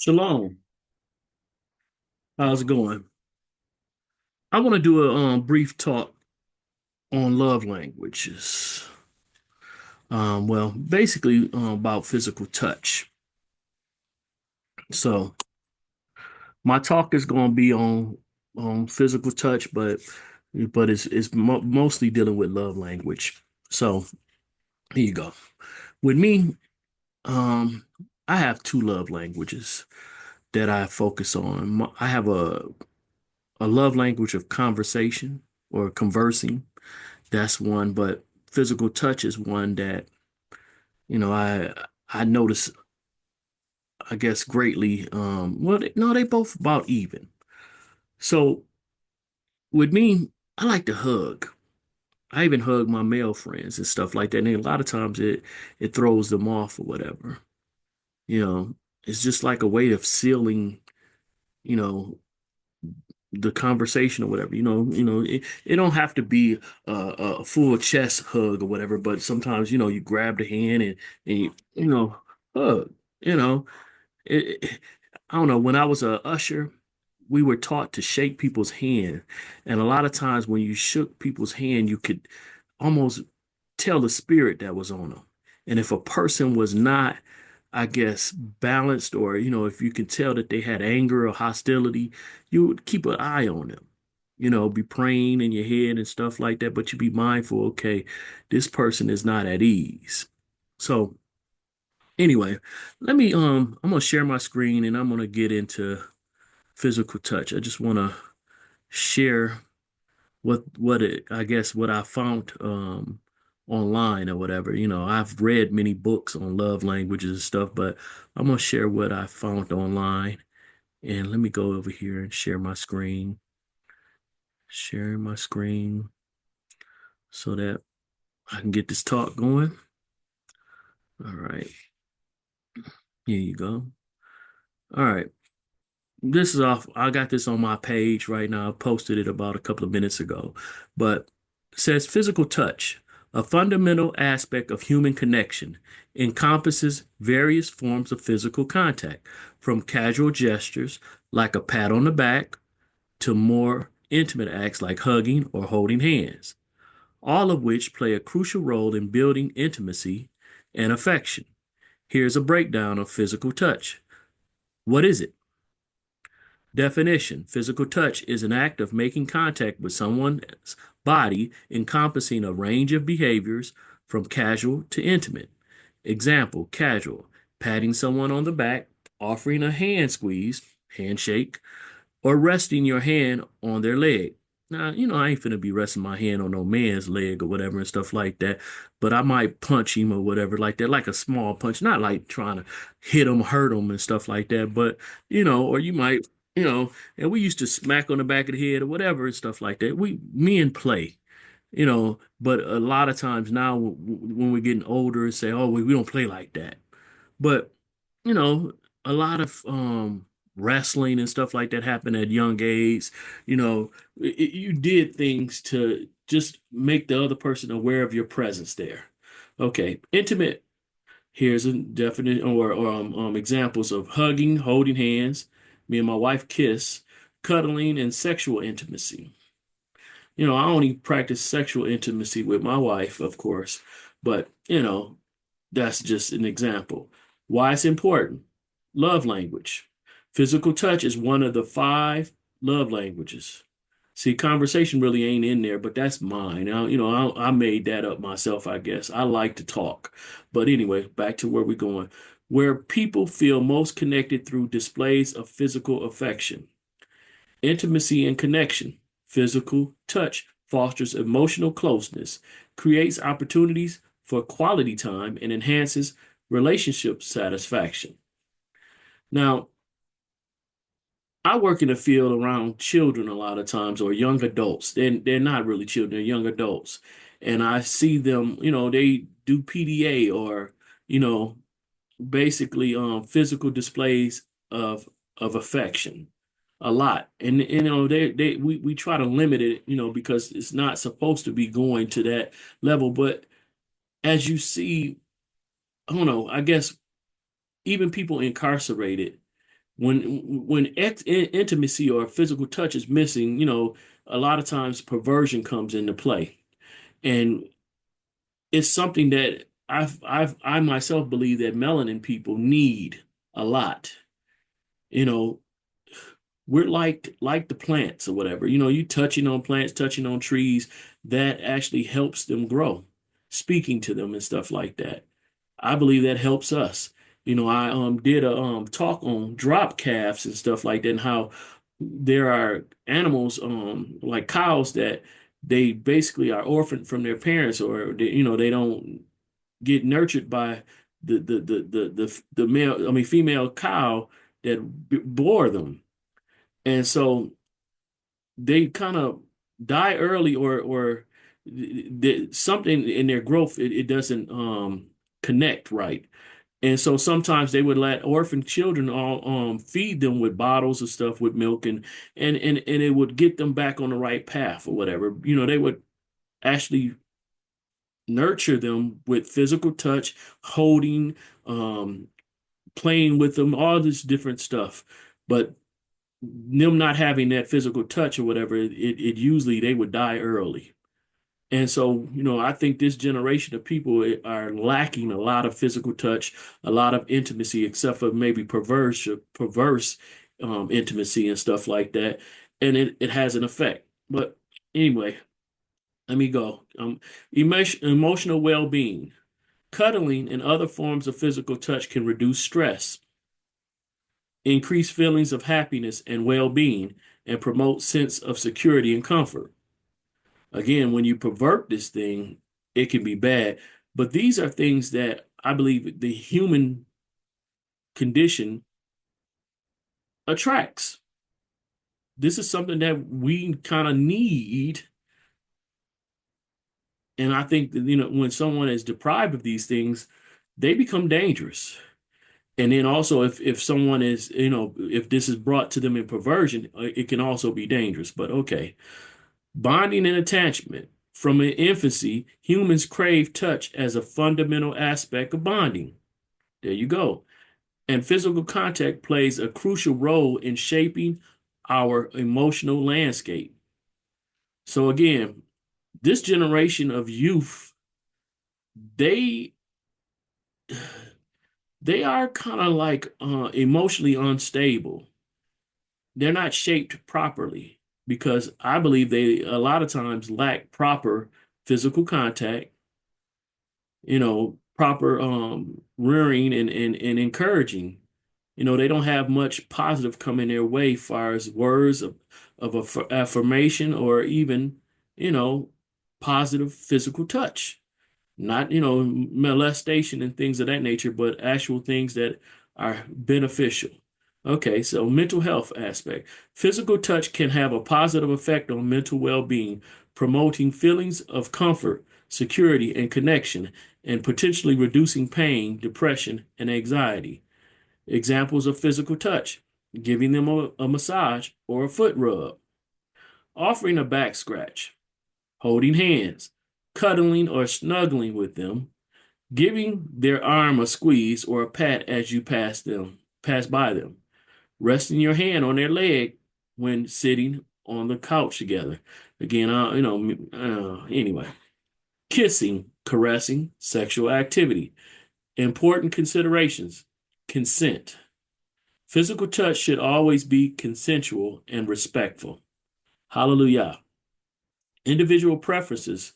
Shalom. How's it going? I want to do a brief talk on love languages. Well, basically about physical touch. So my talk is going to be on physical touch, but it's mostly dealing with love language. So here you go. With me, um, I have two love languages that I focus on. I have a love language of conversation or conversing. That's one, but physical touch is one that, I notice, I guess, greatly. Well, no, they both about even. So with me, I like to hug. I even hug my male friends and stuff like that. And a lot of times it throws them off or whatever. You know, it's just like a way of sealing, you know, the conversation or whatever. It don't have to be a full chest hug or whatever, but sometimes, you grab the hand and hug. You know, it, I don't know. When I was a usher, we were taught to shake people's hand, and a lot of times when you shook people's hand, you could almost tell the spirit that was on them. And if a person was not, I guess, balanced, or if you can tell that they had anger or hostility, you would keep an eye on them. Be praying in your head and stuff like that, but you be mindful, okay, this person is not at ease. So anyway, I'm gonna share my screen and I'm gonna get into physical touch. I just wanna share I guess what I found online or whatever. I've read many books on love languages and stuff, but I'm gonna share what I found online. And let me go over here and share my screen. Sharing my screen so that I can get this talk going. All right, here you go. All right. This is off. I got this on my page right now. I posted it about a couple of minutes ago. But it says physical touch, a fundamental aspect of human connection, encompasses various forms of physical contact, from casual gestures like a pat on the back to more intimate acts like hugging or holding hands, all of which play a crucial role in building intimacy and affection. Here's a breakdown of physical touch. What is it? Definition: physical touch is an act of making contact with someone's body encompassing a range of behaviors from casual to intimate. Example: casual, patting someone on the back, offering a hand squeeze, handshake, or resting your hand on their leg. Now, I ain't finna be resting my hand on no man's leg or whatever and stuff like that, but I might punch him or whatever like that, like a small punch, not like trying to hit him, hurt him and stuff like that, but, or you might, and we used to smack on the back of the head or whatever and stuff like that. Men play, but a lot of times now when we're getting older and say, oh, we don't play like that. But, you know, a lot of wrestling and stuff like that happened at young age. You did things to just make the other person aware of your presence there. Okay, intimate. Here's a definite or examples of hugging, holding hands. Me and my wife kiss, cuddling, and sexual intimacy. I only practice sexual intimacy with my wife, of course, but that's just an example. Why it's important. Love language. Physical touch is one of the five love languages. See, conversation really ain't in there, but that's mine. Now, I made that up myself, I guess. I like to talk. But anyway, back to where we're going. Where people feel most connected through displays of physical affection. Intimacy and connection. Physical touch fosters emotional closeness, creates opportunities for quality time, and enhances relationship satisfaction. Now, I work in a field around children a lot of times, or young adults. They're not really children, they're young adults. And I see them, they do PDA or, you know, basically physical displays of affection a lot. And we try to limit it, because it's not supposed to be going to that level. But as you see, I don't know, I guess even people incarcerated, When intimacy or physical touch is missing, a lot of times perversion comes into play. And it's something that I myself believe that melanin people need a lot. You know, we're like the plants or whatever. You touching on plants, touching on trees, that actually helps them grow, speaking to them and stuff like that. I believe that helps us. I did a talk on drop calves and stuff like that, and how there are animals like cows that they basically are orphaned from their parents, or they don't get nurtured by the male, I mean female cow that bore them. And so they kind of die early, or something in their growth, it doesn't connect right. And so sometimes they would let orphan children all feed them with bottles of stuff with milk, and it would get them back on the right path or whatever. They would actually nurture them with physical touch, holding, um, playing with them, all this different stuff. But them not having that physical touch or whatever, it usually they would die early. And so, I think this generation of people are lacking a lot of physical touch, a lot of intimacy, except for maybe perverse intimacy and stuff like that. And it has an effect. But anyway, let me go. Emotional well-being. Cuddling and other forms of physical touch can reduce stress, increase feelings of happiness and well-being, and promote sense of security and comfort. Again, when you pervert this thing, it can be bad. But these are things that I believe the human condition attracts. This is something that we kind of need. And I think that, when someone is deprived of these things, they become dangerous. And then also, if someone is, if this is brought to them in perversion, it can also be dangerous. But okay. Bonding and attachment. From an infancy, humans crave touch as a fundamental aspect of bonding. There you go. And physical contact plays a crucial role in shaping our emotional landscape. So again, this generation of youth, they they are kind of like emotionally unstable. They're not shaped properly because I believe they a lot of times lack proper physical contact, proper rearing and encouraging. They don't have much positive coming their way, far as words of affirmation, or even, you know, positive physical touch. Not, molestation and things of that nature, but actual things that are beneficial. Okay, so mental health aspect. Physical touch can have a positive effect on mental well-being, promoting feelings of comfort, security, and connection, and potentially reducing pain, depression, and anxiety. Examples of physical touch: giving them a massage or a foot rub, offering a back scratch, holding hands, cuddling or snuggling with them, giving their arm a squeeze or a pat as you pass by them, resting your hand on their leg when sitting on the couch together. Again, anyway, kissing, caressing, sexual activity. Important considerations: consent. Physical touch should always be consensual and respectful. Hallelujah. Individual preferences.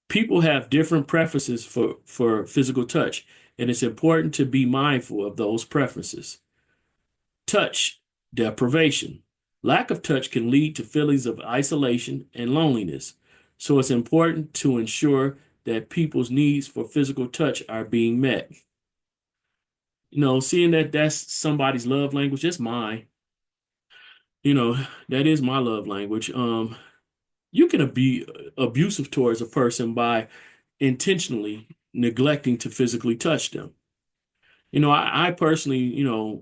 People have different preferences for physical touch, and it's important to be mindful of those preferences. Touch deprivation. Lack of touch can lead to feelings of isolation and loneliness. So it's important to ensure that people's needs for physical touch are being met. Seeing that that's somebody's love language, that's mine. You know, that is my love language. You can be abusive towards a person by intentionally neglecting to physically touch them. I personally,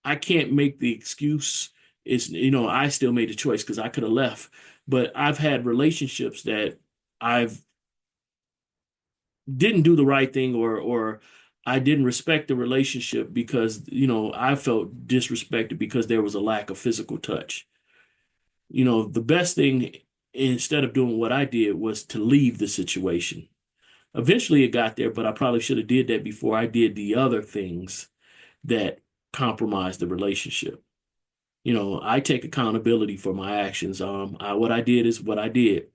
I can't make the excuse. I still made the choice because I could have left. But I've had relationships that I've didn't do the right thing, or I didn't respect the relationship because, I felt disrespected because there was a lack of physical touch. The best thing instead of doing what I did was to leave the situation. Eventually it got there, but I probably should have did that before I did the other things that compromised the relationship. I take accountability for my actions. What I did is what I did.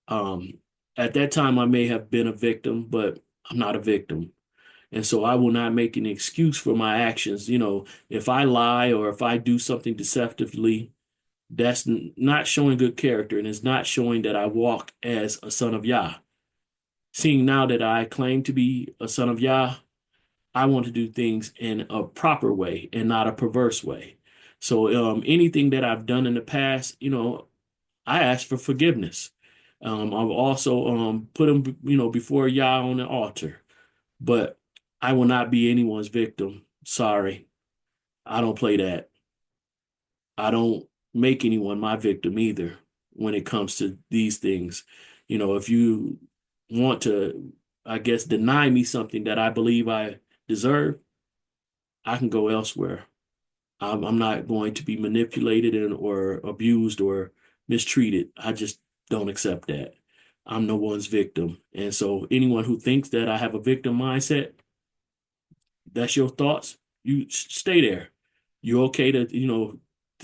Um, at that time, I may have been a victim, but I'm not a victim. And so I will not make an excuse for my actions. If I lie or if I do something deceptively, that's not showing good character and it's not showing that I walk as a son of Yah. Seeing now that I claim to be a son of Yah, I want to do things in a proper way and not a perverse way. So anything that I've done in the past, I ask for forgiveness. I've also put them, before Yah on the altar. But I will not be anyone's victim. Sorry, I don't play that. I don't make anyone my victim either when it comes to these things. If you want to, I guess, deny me something that I believe I deserve, I can go elsewhere. I'm not going to be manipulated or abused or mistreated. I just don't accept that. I'm no one's victim. And so anyone who thinks that I have a victim mindset, that's your thoughts. You stay there. You're okay to,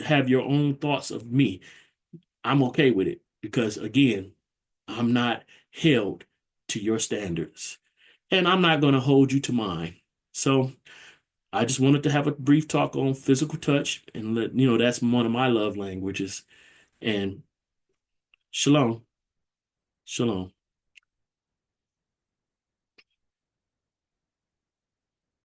have your own thoughts of me. I'm okay with it because again, I'm not held to your standards and I'm not going to hold you to mine. So I just wanted to have a brief talk on physical touch and that's one of my love languages. And shalom, shalom.